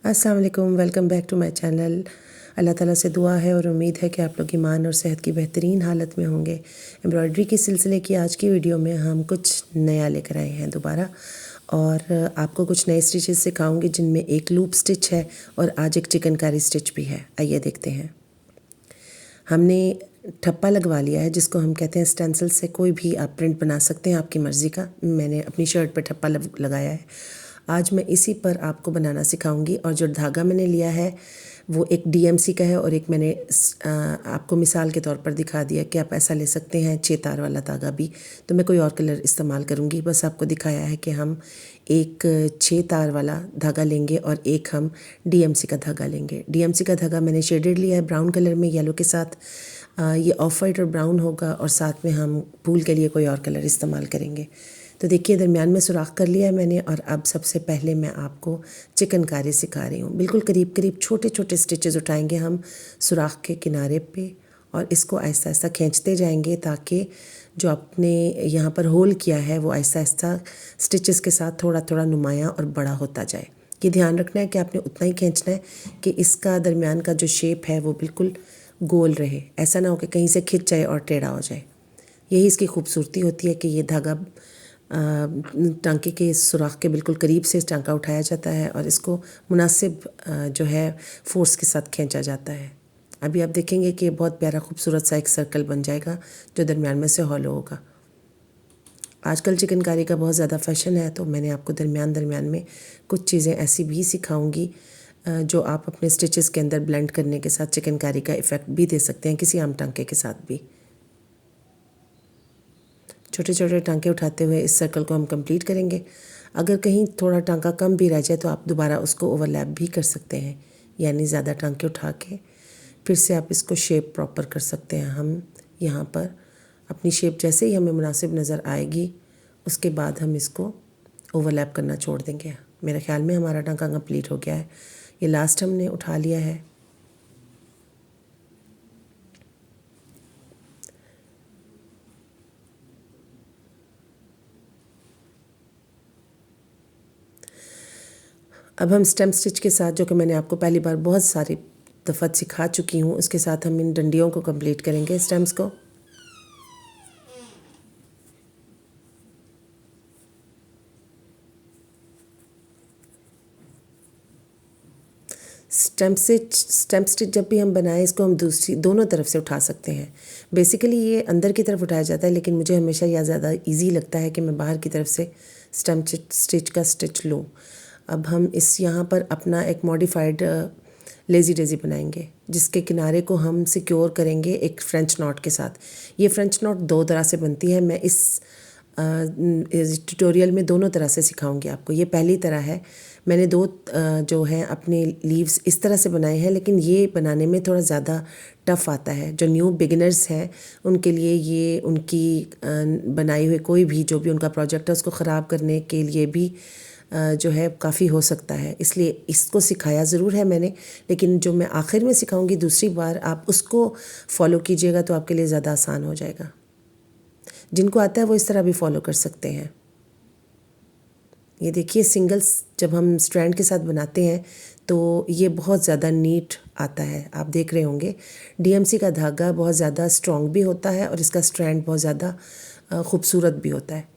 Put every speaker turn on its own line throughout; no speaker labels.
अस्सलाम वालेकुम, welcome back to my channel. Allah ताला से दुआ है और उम्मीद है कि आप लोग ईमान और सेहत की बेहतरीन हालत में होंगे। एम्ब्रॉयडरी के सिलसिले की आज की वीडियो में हम कुछ नया लेकर आए हैं दोबारा, और आपको कुछ नए स्टिचेस सिखाऊंगी जिनमें एक लूप स्टिच है और आज एक चिकनकारी स्टिच भी है। आइए देखते हैं। हमने ठप्पा लगवा लिया है, जिसको हम कहते हैं स्टेंसिल से कोई भी आप प्रिंट बना सकते हैं आपकी मर्ज़ी का। मैंने अपनी शर्ट पर ठप्पा लगाया है। आज मैं इसी पर आपको बनाना सिखाऊंगी, और जो धागा मैंने लिया है वो एक डीएमसी का है, और एक मैंने आपको मिसाल के तौर पर दिखा दिया कि आप ऐसा ले सकते हैं 6 तार वाला धागा भी। तो मैं कोई और कलर इस्तेमाल करूंगी, बस आपको दिखाया है कि हम एक 6 तार वाला धागा लेंगे और एक हम डीएमसी का धागा लेंगे। डीएमसी का धागा मैंने शेडेड लिया है ब्राउन कलर में, येलो के साथ। ये ऑफ वाइट और ब्राउन होगा, और साथ में हम फूल के लिए कोई और कलर इस्तेमाल करेंगे। तो देखिए, दरमियान में सुराख कर लिया है मैंने, और अब सबसे पहले मैं आपको चिकनकारी सिखा रही हूँ। बिल्कुल करीब करीब छोटे छोटे स्टिचेस उठाएंगे हम सुराख के किनारे पे, और इसको आहिस्ता आहिस्ता खींचते जाएंगे ताकि जो आपने यहाँ पर होल किया है वो आहिस्ता आहिस्ता स्टिचेस के साथ थोड़ा थोड़ा नुमायाँ और बड़ा होता जाए। ये ध्यान रखना है कि आपने उतना ही खींचना है कि इसका दरमियान का जो शेप है वो बिल्कुल गोल रहे। ऐसा ना हो कि कहीं से खिंच जाए और टेढ़ा हो जाए। यही इसकी खूबसूरती होती है कि ये धागा टांके के सुराख के बिल्कुल करीब से इस टांका उठाया जाता है, और इसको मुनासिब जो है फोर्स के साथ खींचा जाता है। अभी आप देखेंगे कि बहुत प्यारा खूबसूरत सा एक सर्कल बन जाएगा जो दरमियान में से हॉलो होगा। आजकल चिकनकारी का बहुत ज़्यादा फैशन है, तो मैंने आपको दरमियान दरमियान में कुछ चीज़ें ऐसी भी सिखाऊंगी जो आप अपने स्टिचेस के अंदर ब्लेंड करने के साथ चिकनकारी का इफ़ेक्ट भी दे सकते हैं किसी आम टांके के साथ भी। छोटे छोटे टांके उठाते हुए इस सर्कल को हम कंप्लीट करेंगे। अगर कहीं थोड़ा टांका कम भी रह जाए तो आप दोबारा उसको ओवरलैप भी कर सकते हैं, यानी ज़्यादा टांके उठा के फिर से आप इसको शेप प्रॉपर कर सकते हैं। हम यहाँ पर अपनी शेप जैसे ही हमें मुनासिब नज़र आएगी उसके बाद हम इसको ओवरलैप करना छोड़ देंगे। मेरे ख्याल में हमारा टांका कंप्लीट हो गया है। ये लास्ट हमने उठा लिया है। अब हम स्टेम स्टिच के साथ, जो कि मैंने आपको पहली बार बहुत सारी दफ़ा सिखा चुकी हूँ, उसके साथ हम इन डंडियों को कंप्लीट करेंगे स्टेम्स को। स्टेम स्टिच जब भी हम बनाएं, इसको हम दोनों तरफ से उठा सकते हैं। बेसिकली ये अंदर की तरफ उठाया जाता है, लेकिन मुझे हमेशा यह ज़्यादा इजी लगता है कि मैं बाहर की तरफ से स्टेम स्टिच का स्टिच लूँ। अब हम इस यहाँ पर अपना एक मॉडिफाइड लेज़ी डेज़ी बनाएंगे, जिसके किनारे को हम सिक्योर करेंगे एक फ्रेंच नॉट के साथ। ये फ्रेंच नॉट दो तरह से बनती है। मैं इस ट्यूटोरियल में दोनों तरह से सिखाऊंगी आपको। ये पहली तरह है। मैंने दो जो है अपने लीव्स इस तरह से बनाए हैं, लेकिन ये बनाने में थोड़ा ज़्यादा टफ़ आता है। जो न्यू बिगिनर्स हैं उनके लिए ये उनकी बनाई हुई कोई भी जो भी उनका प्रोजेक्ट है उसको ख़राब करने के लिए भी जो है काफ़ी हो सकता है। इसलिए इसको सिखाया ज़रूर है मैंने, लेकिन जो मैं आखिर में सिखाऊंगी दूसरी बार, आप उसको फॉलो कीजिएगा तो आपके लिए ज़्यादा आसान हो जाएगा। जिनको आता है वो इस तरह भी फॉलो कर सकते हैं। ये देखिए, सिंगल्स जब हम स्ट्रैंड के साथ बनाते हैं तो ये बहुत ज़्यादा नीट आता है। आप देख रहे होंगे डीएमसी का धागा बहुत ज़्यादा स्ट्रॉन्ग भी होता है, और इसका स्ट्रैंड बहुत ज़्यादा खूबसूरत भी होता है।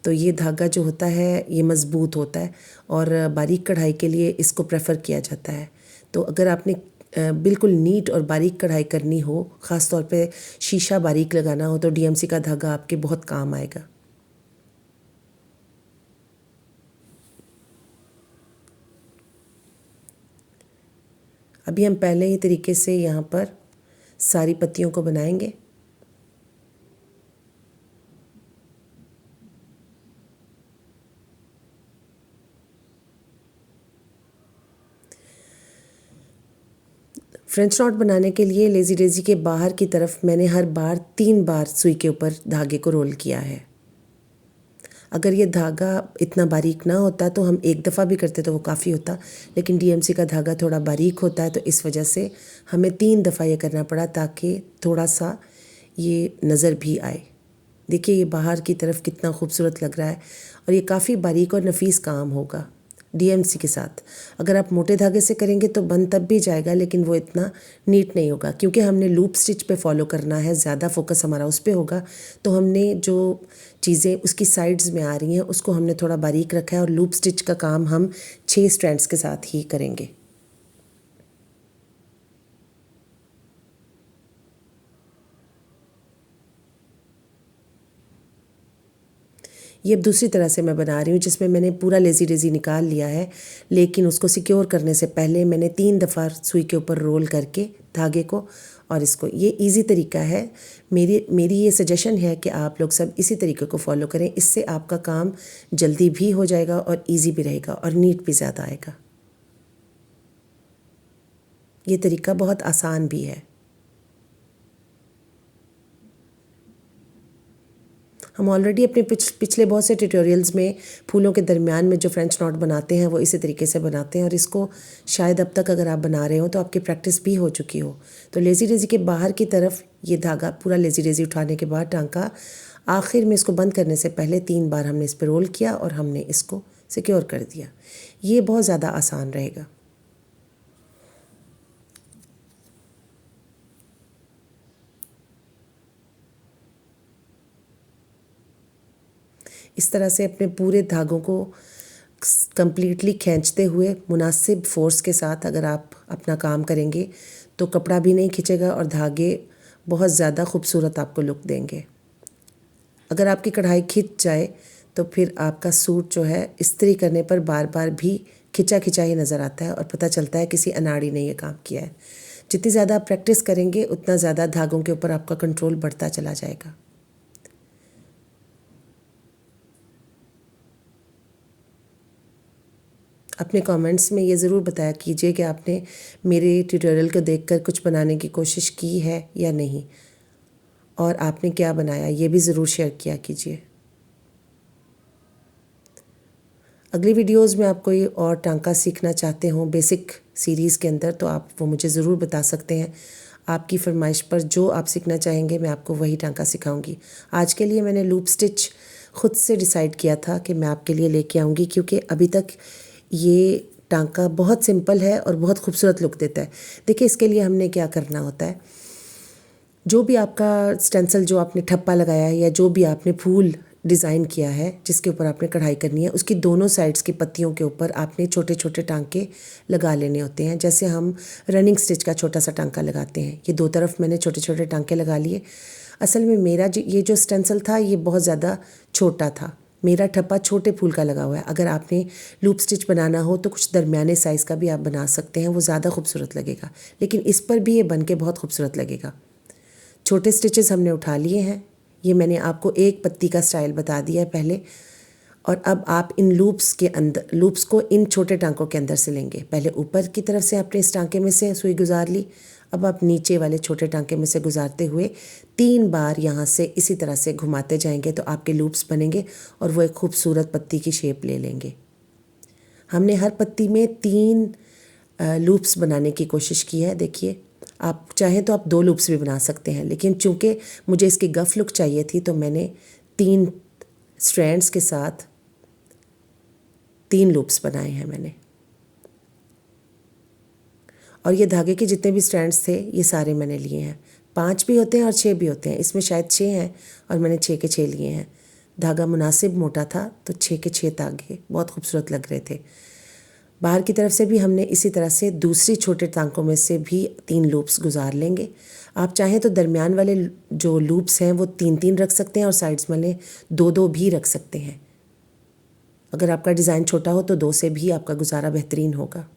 तो ये धागा जो होता है ये मज़बूत होता है, और बारीक कढ़ाई के लिए इसको प्रेफर किया जाता है। तो अगर आपने बिल्कुल नीट और बारीक कढ़ाई करनी हो, ख़ास तौर पे शीशा बारीक लगाना हो, तो डीएमसी का धागा आपके बहुत काम आएगा। अभी हम पहले ही तरीके से यहाँ पर सारी पत्तियों को बनाएंगे। फ्रेंच नॉट बनाने के लिए लेज़ी डेज़ी के बाहर की तरफ मैंने हर बार 3 बार सुई के ऊपर धागे को रोल किया है। अगर ये धागा इतना बारीक ना होता तो हम एक दफ़ा भी करते तो वो काफ़ी होता, लेकिन डीएमसी का धागा थोड़ा बारीक होता है, तो इस वजह से हमें 3 दफ़ा ये करना पड़ा ताकि थोड़ा सा ये नज़र भी आए। देखिए ये बाहर की तरफ कितना खूबसूरत लग रहा है, और ये काफ़ी बारीक और नफीस काम होगा। DMC के साथ। अगर आप मोटे धागे से करेंगे तो बन तब भी जाएगा, लेकिन वो इतना नीट नहीं होगा, क्योंकि हमने लूप स्टिच पे फॉलो करना है, ज़्यादा फोकस हमारा उस पे होगा। तो हमने जो चीज़ें उसकी साइड्स में आ रही हैं उसको हमने थोड़ा बारीक रखा है, और लूप स्टिच का काम हम 6 स्ट्रैंड्स के साथ ही करेंगे। ये अब दूसरी तरह से मैं बना रही हूँ, जिसमें मैंने पूरा लेज़ी डेज़ी निकाल लिया है, लेकिन उसको सिक्योर करने से पहले मैंने 3 दफ़ा सुई के ऊपर रोल करके धागे को, और इसको, ये इजी तरीका है। मेरी ये सजेशन है कि आप लोग सब इसी तरीके को फॉलो करें। इससे आपका काम जल्दी भी हो जाएगा और इजी भी रहेगा और नीट भी ज़्यादा आएगा। ये तरीका बहुत आसान भी है। हम ऑलरेडी अपने पिछले बहुत से ट्यूटोरियल्स में फूलों के दरमियान में जो फ्रेंच नॉट बनाते हैं वो इसी तरीके से बनाते हैं, और इसको शायद अब तक अगर आप बना रहे हो तो आपकी प्रैक्टिस भी हो चुकी हो। तो लेज़ी डेज़ी के बाहर की तरफ ये धागा पूरा लेज़ी डेज़ी उठाने के बाद टांका आखिर में इसको बंद करने से पहले 3 बार हमने इस पर रोल किया और हमने इसको सिक्योर कर दिया। ये बहुत ज़्यादा आसान रहेगा। इस तरह से अपने पूरे धागों को कंप्लीटली खींचते हुए मुनासिब फोर्स के साथ अगर आप अपना काम करेंगे तो कपड़ा भी नहीं खिंचेगा और धागे बहुत ज़्यादा खूबसूरत आपको लुक देंगे। अगर आपकी कढ़ाई खिंच जाए तो फिर आपका सूट जो है इस्त्री करने पर बार बार भी खिंचा खिंचा ही नज़र आता है और पता चलता है किसी अनाड़ी ने ये काम किया है। जितनी ज़्यादा आप प्रैक्टिस करेंगे उतना ज़्यादा धागों के ऊपर आपका कंट्रोल बढ़ता चला जाएगा। अपने कमेंट्स में ये ज़रूर बताया कीजिए कि आपने मेरे ट्यूटोरियल को देखकर कुछ बनाने की कोशिश की है या नहीं, और आपने क्या बनाया ये भी ज़रूर शेयर किया कीजिए। अगली वीडियोस में आप कोई और टांका सीखना चाहते हो बेसिक सीरीज़ के अंदर तो आप वो मुझे ज़रूर बता सकते हैं। आपकी फरमाइश पर जो आप सीखना चाहेंगे मैं आपको वही टांका सिखाऊंगी। आज के लिए मैंने लूप स्टिच खुद से डिसाइड किया था कि मैं आपके लिए लेके आऊँगी, क्योंकि अभी तक ये टांका बहुत सिंपल है और बहुत खूबसूरत लुक देता है। देखिए इसके लिए हमने क्या करना होता है, जो भी आपका स्टेंसिल जो आपने ठप्पा लगाया है या जो भी आपने फूल डिज़ाइन किया है जिसके ऊपर आपने कढ़ाई करनी है, उसकी दोनों साइड्स की पत्तियों के ऊपर आपने छोटे छोटे टांके लगा लेने होते हैं, जैसे हम रनिंग स्टिच का छोटा सा टांका लगाते हैं। ये 2 तरफ मैंने छोटे छोटे टांके लगा लिए। असल में मेरा ये जो स्टेंसिल था ये बहुत ज़्यादा छोटा था, मेरा ठप्पा छोटे फूल का लगा हुआ है। अगर आपने लूप स्टिच बनाना हो तो कुछ दरमियाने साइज़ का भी आप बना सकते हैं, वो ज़्यादा खूबसूरत लगेगा, लेकिन इस पर भी ये बन के बहुत खूबसूरत लगेगा। छोटे स्टिचेस हमने उठा लिए हैं। ये मैंने आपको एक पत्ती का स्टाइल बता दिया है पहले, और अब आप इन लूप्स के अंदर लूप्स को इन छोटे टांकों के अंदर से लेंगे। पहले ऊपर की तरफ से आपने इस टांके में से सुई गुजार ली, अब आप नीचे वाले छोटे टांके में से गुजारते हुए 3 बार यहाँ से इसी तरह से घुमाते जाएंगे तो आपके लूप्स बनेंगे और वो एक खूबसूरत पत्ती की शेप ले लेंगे। हमने हर पत्ती में 3 लूप्स बनाने की कोशिश की है। देखिए आप चाहें तो आप 2 लूप्स भी बना सकते हैं, लेकिन चूंकि मुझे इसकी गफ लुक चाहिए थी तो मैंने 3 स्ट्रैंड्स के साथ 3 लूप्स बनाए हैं मैंने। और ये धागे के जितने भी स्ट्रैंड्स थे ये सारे मैंने लिए हैं। 5 भी होते हैं और 6 भी होते हैं, इसमें शायद 6 हैं और मैंने 6 के 6 लिए हैं। धागा मुनासिब मोटा था तो 6 के 6 धागे बहुत खूबसूरत लग रहे थे। बाहर की तरफ से भी हमने इसी तरह से दूसरी छोटे टांकों में से भी 3 लूप्स गुजार लेंगे। आप चाहें तो दरमियान वाले जो लूप्स हैं वो 3-3 रख सकते हैं और साइड्स वाले 2-2 भी रख सकते हैं। अगर आपका डिज़ाइन छोटा हो तो 2 से भी आपका गुजारा बेहतरीन होगा।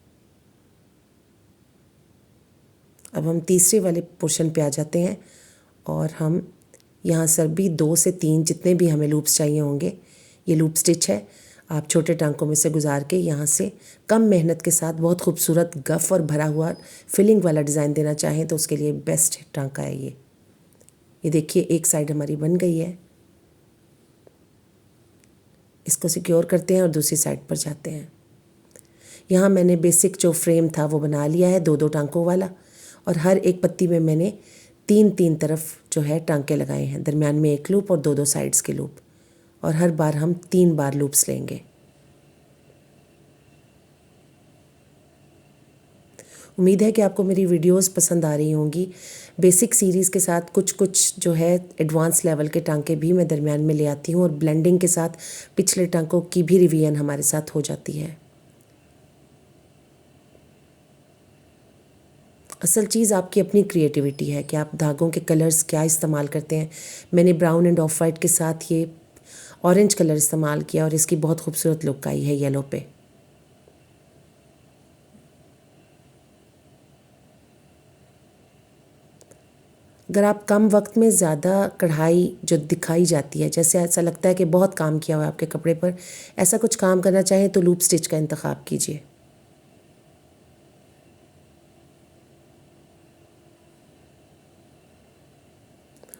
अब हम तीसरे वाले पोर्शन पे आ जाते हैं और हम यहाँ सर भी 2 से 3 जितने भी हमें लूप्स चाहिए होंगे, ये लूप स्टिच है, आप छोटे टांकों में से गुजार के यहाँ से कम मेहनत के साथ बहुत खूबसूरत गफ और भरा हुआ फिलिंग वाला डिज़ाइन देना चाहें तो उसके लिए बेस्ट टांका है ये देखिए एक साइड हमारी बन गई है। इसको सिक्योर करते हैं और दूसरी साइड पर जाते हैं। यहाँ मैंने बेसिक जो फ्रेम था वो बना लिया है 2-2 टांकों वाला, और हर एक पत्ती में मैंने 3-3 तरफ जो है टांके लगाए हैं, दरमियान में 1 लूप और 2-2 साइड्स के लूप, और हर बार हम 3 बार लूप्स लेंगे। उम्मीद है कि आपको मेरी वीडियोस पसंद आ रही होंगी। बेसिक सीरीज़ के साथ कुछ कुछ जो है एडवांस लेवल के टांके भी मैं दरमियान में ले आती हूँ और ब्लेंडिंग के साथ पिछले टांकों की भी रिवीजन हमारे साथ हो जाती है। असल चीज़ आपकी अपनी क्रिएटिविटी है कि आप धागों के कलर्स क्या इस्तेमाल करते हैं। मैंने ब्राउन एंड ऑफ वाइट के साथ ये ऑरेंज कलर इस्तेमाल किया और इसकी बहुत खूबसूरत लुक आई है येलो पे। अगर आप कम वक्त में ज़्यादा कढ़ाई जो दिखाई जाती है, जैसे ऐसा लगता है कि बहुत काम किया हुआ है आपके कपड़े पर, ऐसा कुछ काम करना चाहें तो लूप स्टिच का इंतखाब कीजिए।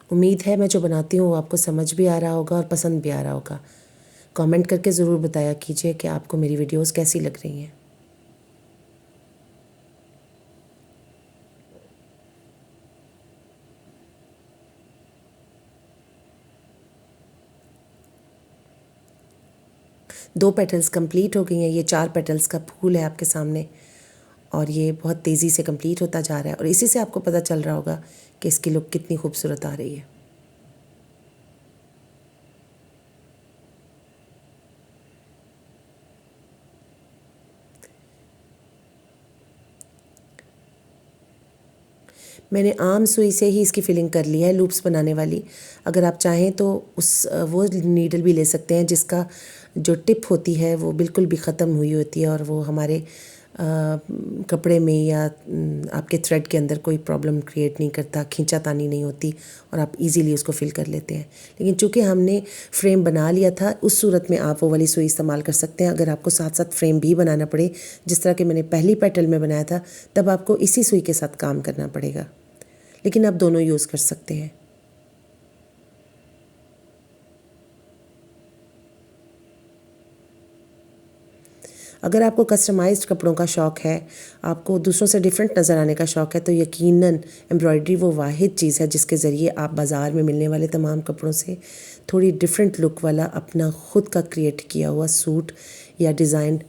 उम्मीद है मैं जो बनाती हूँ वो आपको समझ भी आ रहा होगा और पसंद भी आ रहा होगा। कमेंट करके ज़रूर बताया कीजिए कि आपको मेरी वीडियोस कैसी लग रही हैं। दो पेटल्स कंप्लीट हो गई हैं। ये 4 पेटल्स का फूल है आपके सामने और ये बहुत तेज़ी से कंप्लीट होता जा रहा है और इसी से आपको पता चल रहा होगा कि इसकी लुक कितनी खूबसूरत आ रही है। मैंने आम सुई से ही इसकी फिलिंग कर ली है लूप्स बनाने वाली। अगर आप चाहें तो वो नीडल भी ले सकते हैं जिसका जो टिप होती है वो बिल्कुल भी ख़त्म हुई होती है और वो हमारे कपड़े में या आपके थ्रेड के अंदर कोई प्रॉब्लम क्रिएट नहीं करता, खींचातानी नहीं होती और आप इजीली उसको फिल कर लेते हैं। लेकिन चूंकि हमने फ्रेम बना लिया था, उस सूरत में आप वो वाली सुई इस्तेमाल कर सकते हैं। अगर आपको साथ साथ फ्रेम भी बनाना पड़े, जिस तरह के मैंने पहली पेटल में बनाया था, तब आपको इसी सुई के साथ काम करना पड़ेगा, लेकिन आप दोनों यूज़ कर सकते हैं। अगर आपको कस्टमाइज्ड कपड़ों का शौक़ है, आपको दूसरों से डिफरेंट नज़र आने का शौक़ है, तो यकीनन एम्ब्रॉयडरी वो वाहिद चीज़ है जिसके ज़रिए आप बाज़ार में मिलने वाले तमाम कपड़ों से थोड़ी डिफरेंट लुक वाला अपना ख़ुद का क्रिएट किया हुआ सूट या डिज़ाइन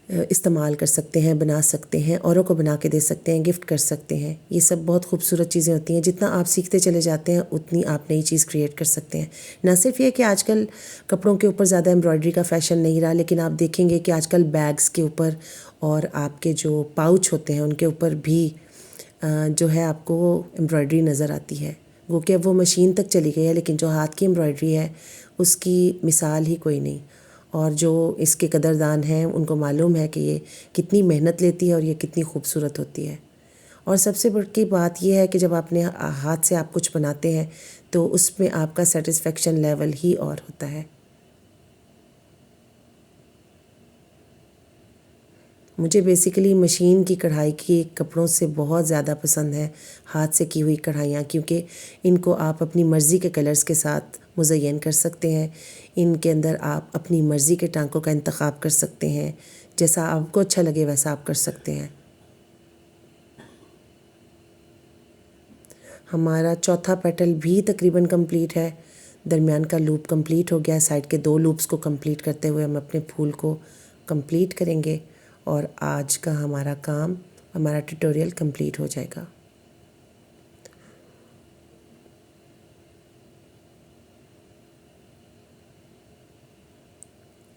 इस्तेमाल कर सकते हैं, बना सकते हैं, औरों को बना के दे सकते हैं, गिफ्ट कर सकते हैं। ये सब बहुत खूबसूरत चीज़ें होती हैं। जितना आप सीखते चले जाते हैं उतनी आप नई चीज़ क्रिएट कर सकते हैं। ना सिर्फ ये कि आजकल कपड़ों के ऊपर ज़्यादा एम्ब्रॉयडरी का फ़ैशन नहीं रहा, लेकिन आप देखेंगे कि आजकल बैग्स के ऊपर और आपके जो पाउच होते हैं उनके ऊपर भी जो है आपको एम्ब्रॉयडरी नज़र आती है। वो कि अब वो मशीन तक चली गई है, लेकिन जो हाथ की एम्ब्रॉयडरी है उसकी मिसाल ही कोई नहीं। और जो इसके कदरदान हैं उनको मालूम है कि ये कितनी मेहनत लेती है और ये कितनी खूबसूरत होती है। और सबसे बड़ी बात यह है कि जब आपने हाथ से आप कुछ बनाते हैं तो उसमें आपका सेटिस्फेक्शन लेवल ही और होता है। मुझे बेसिकली मशीन की कढ़ाई की कपड़ों से बहुत ज़्यादा पसंद है हाथ से की हुई कढ़ाइयाँ, क्योंकि इनको आप अपनी मर्ज़ी के कलर्स के साथ मुज़य्यन कर सकते हैं। इनके अंदर आप अपनी मर्ज़ी के टांकों का इंतखाब कर सकते हैं, जैसा आपको अच्छा लगे वैसा आप कर सकते हैं। हमारा चौथा पेटल भी तकरीबन कंप्लीट है। दरमियान का लूप कंप्लीट हो गया। साइड के 2 लूप्स को कंप्लीट करते हुए हम अपने फूल को कंप्लीट करेंगे और आज का हमारा काम, हमारा ट्यूटोरियल कंप्लीट हो जाएगा।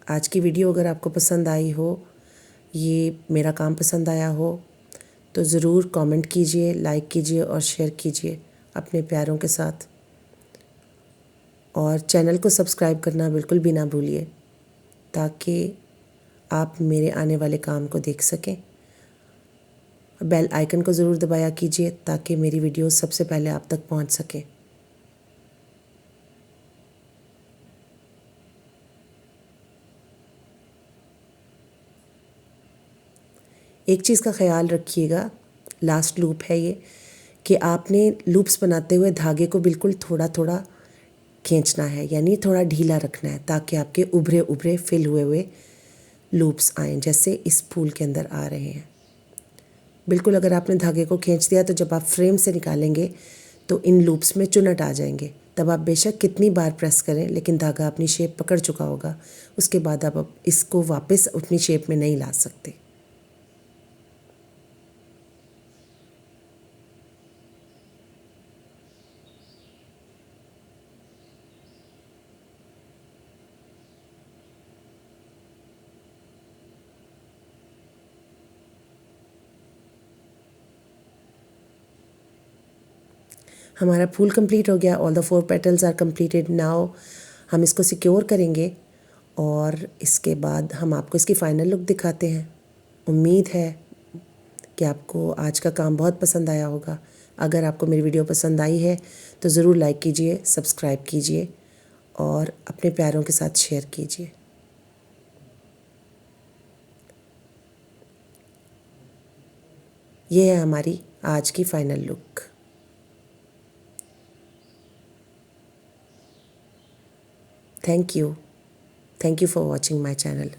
आज की वीडियो अगर आपको पसंद आई हो, ये मेरा काम पसंद आया हो, तो ज़रूर कमेंट कीजिए, लाइक कीजिए और शेयर कीजिए अपने प्यारों के साथ। और चैनल को सब्सक्राइब करना बिल्कुल भी ना भूलिए, ताकि आप मेरे आने वाले काम को देख सकें। बेल आइकन को ज़रूर दबाया कीजिए ताकि मेरी वीडियो सबसे पहले आप तक पहुंच सके। एक चीज़ का ख्याल रखिएगा, लास्ट लूप है ये, कि आपने लूप्स बनाते हुए धागे को बिल्कुल थोड़ा थोड़ा खींचना है, यानी थोड़ा ढीला रखना है, ताकि आपके उभरे उभरे फिल हुए हुए लूप्स आएँ, जैसे इस फूल के अंदर आ रहे हैं। बिल्कुल अगर आपने धागे को खींच दिया तो जब आप फ्रेम से निकालेंगे तो इन लूप्स में चुनट आ जाएंगे। तब आप बेशक कितनी बार प्रेस करें, लेकिन धागा अपनी शेप पकड़ चुका होगा। उसके बाद आप इसको वापस अपनी शेप में नहीं ला सकते। हमारा फूल कंप्लीट हो गया, all the 4 petals are completed. Now हम इसको सिक्योर करेंगे और इसके बाद हम आपको इसकी फ़ाइनल लुक दिखाते हैं। उम्मीद है कि आपको आज का काम बहुत पसंद आया होगा। अगर आपको मेरी वीडियो पसंद आई है तो ज़रूर लाइक कीजिए, सब्सक्राइब कीजिए और अपने प्यारों के साथ शेयर कीजिए। ये है हमारी आज की final look. Thank you for watching my channel.